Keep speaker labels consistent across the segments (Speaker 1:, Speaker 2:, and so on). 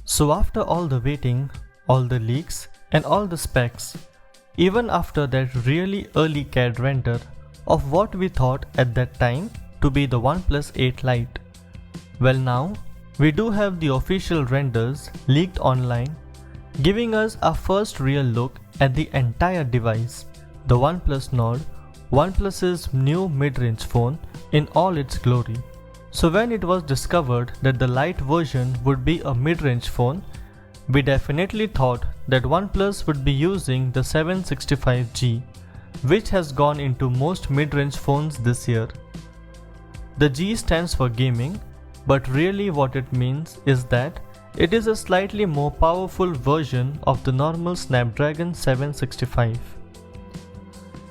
Speaker 1: So after all the waiting, all the leaks and all the specs, even after that really early CAD render of what we thought at that time to be the OnePlus 8 Lite, well now we do have the official renders leaked online, giving us our first real look at the entire device, the OnePlus Nord, OnePlus's new mid-range phone in all its glory. So when it was discovered that the Lite version would be a mid-range phone, we definitely thought that OnePlus would be using the 765G, which has gone into most mid-range phones this year. The G stands for gaming, but really what it means is that it is a slightly more powerful version of the normal Snapdragon 765.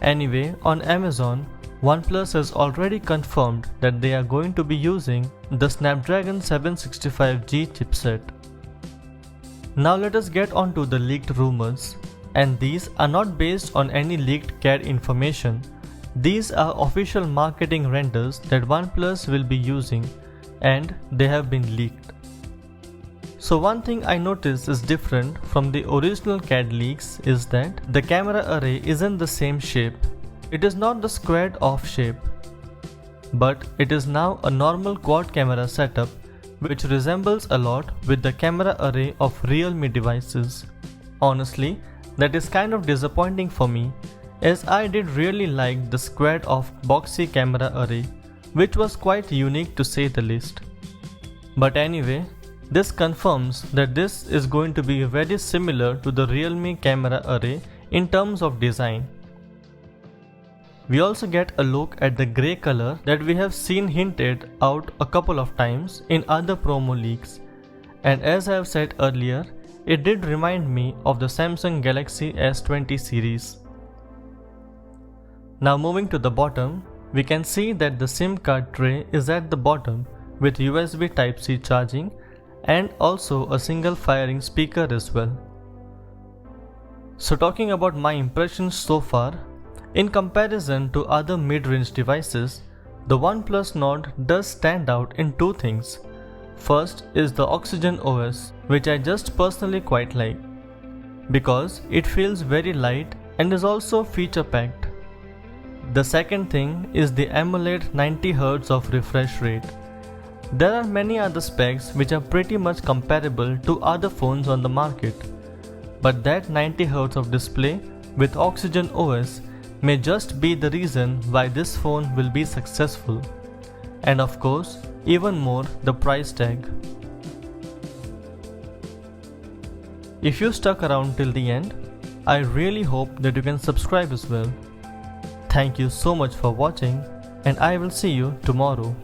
Speaker 1: Anyway, on Amazon, OnePlus has already confirmed that they are going to be using the Snapdragon 765G chipset. Now let us get on to the leaked rumors, and these are not based on any leaked CAD information. These are official marketing renders that OnePlus will be using, and they have been leaked. So one thing I noticed is different from the original CAD leaks is that the camera array isn't the same shape. It is not the squared off shape, but it is now a normal quad camera setup which resembles a lot with the camera array of Realme devices. Honestly, that is kind of disappointing for me, as I did really like the squared off boxy camera array, which was quite unique to say the least. But anyway, this confirms that this is going to be very similar to the Realme camera array in terms of design. We also get a look at the grey color that we have seen hinted out a couple of times in other promo leaks, and as I have said earlier, it did remind me of the Samsung Galaxy S20 series. Now moving to the bottom, we can see that the SIM card tray is at the bottom with USB Type-C charging and also a single firing speaker as well. So talking about my impressions so far, in comparison to other mid-range devices, the OnePlus Nord does stand out in two things. First is the Oxygen OS, which I just personally quite like, because it feels very light and is also feature-packed. The second thing is the AMOLED 90Hz of refresh rate. There are many other specs which are pretty much comparable to other phones on the market, but that 90Hz of display with Oxygen OS may just be the reason why this phone will be successful. And of course, even more the price tag. If you stuck around till the end, I really hope that you can subscribe as well. Thank you so much for watching, and I will see you tomorrow.